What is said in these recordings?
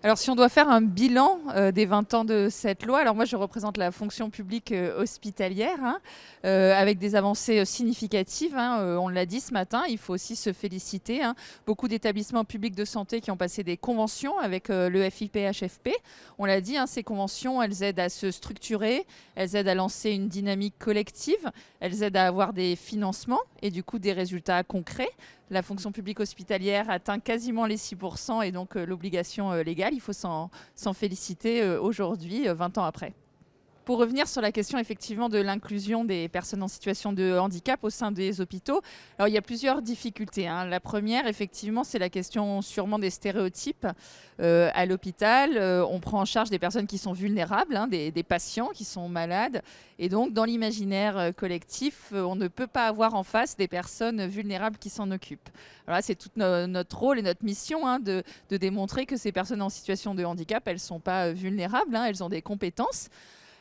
Alors, si on doit faire un bilan des 20 ans de cette loi, alors moi je représente la fonction publique hospitalière, hein, avec des avancées significatives, hein, on l'a dit ce matin, il faut aussi se féliciter, hein. Beaucoup d'établissements publics de santé qui ont passé des conventions avec le FIPHFP. On l'a dit, hein, ces conventions, elles aident à se structurer, elles aident à lancer une dynamique collective, elles aident à avoir des financements et du coup des résultats concrets. La fonction publique hospitalière atteint quasiment les 6% et donc l'obligation légale. Il faut s'en féliciter aujourd'hui, 20 ans après. Pour revenir sur la question effectivement de l'inclusion des personnes en situation de handicap au sein des hôpitaux, alors il y a plusieurs difficultés, hein. La première, effectivement, c'est la question sûrement des stéréotypes. À l'hôpital, on prend en charge des personnes qui sont vulnérables, hein, des patients qui sont malades. Et donc, dans l'imaginaire collectif, on ne peut pas avoir en face des personnes vulnérables qui s'en occupent. Alors là, c'est tout notre rôle et notre mission, hein, de démontrer que ces personnes en situation de handicap, elles ne sont pas vulnérables, hein, elles ont des compétences.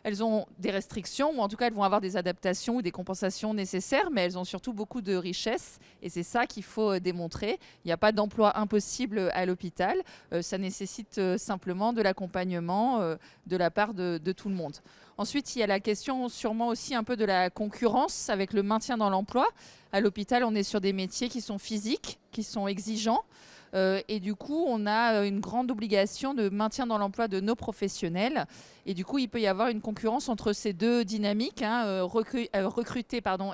Elles ont des restrictions, ou en tout cas, elles vont avoir des adaptations ou des compensations nécessaires, mais elles ont surtout beaucoup de richesses. Et c'est ça qu'il faut démontrer. Il n'y a pas d'emploi impossible à l'hôpital. Ça nécessite simplement de l'accompagnement de la part de tout le monde. Ensuite, il y a la question sûrement aussi un peu de la concurrence avec le maintien dans l'emploi. À l'hôpital, on est sur des métiers qui sont physiques, qui sont exigeants. Et du coup, on a une grande obligation de maintien dans l'emploi de nos professionnels. Et du coup, il peut y avoir une concurrence entre ces deux dynamiques, hein, recruter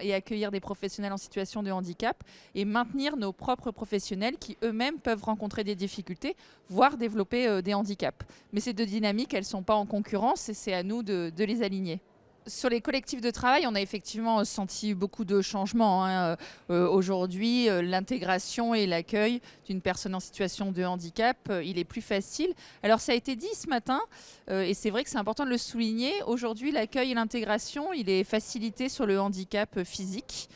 et accueillir des professionnels en situation de handicap et maintenir nos propres professionnels qui eux-mêmes peuvent rencontrer des difficultés, voire développer des handicaps. Mais ces deux dynamiques, elles ne sont pas en concurrence et c'est à nous de les aligner. Sur les collectifs de travail, on a effectivement senti beaucoup de changements, hein. Aujourd'hui, l'intégration et l'accueil d'une personne en situation de handicap, il est plus facile. Alors ça a été dit ce matin, et c'est vrai que c'est important de le souligner. Aujourd'hui, l'accueil et l'intégration, il est facilité sur le handicap physique.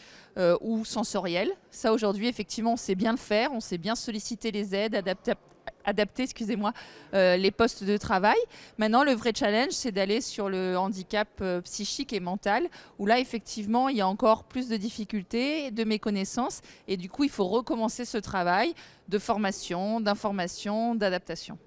Ou sensoriel. Ça, aujourd'hui, effectivement, on sait bien le faire, on sait bien solliciter les aides, adapter les postes de travail. Maintenant, le vrai challenge, c'est d'aller sur le handicap psychique et mental, où là, effectivement, il y a encore plus de difficultés, de méconnaissances, et du coup, il faut recommencer ce travail de formation, d'information, d'adaptation.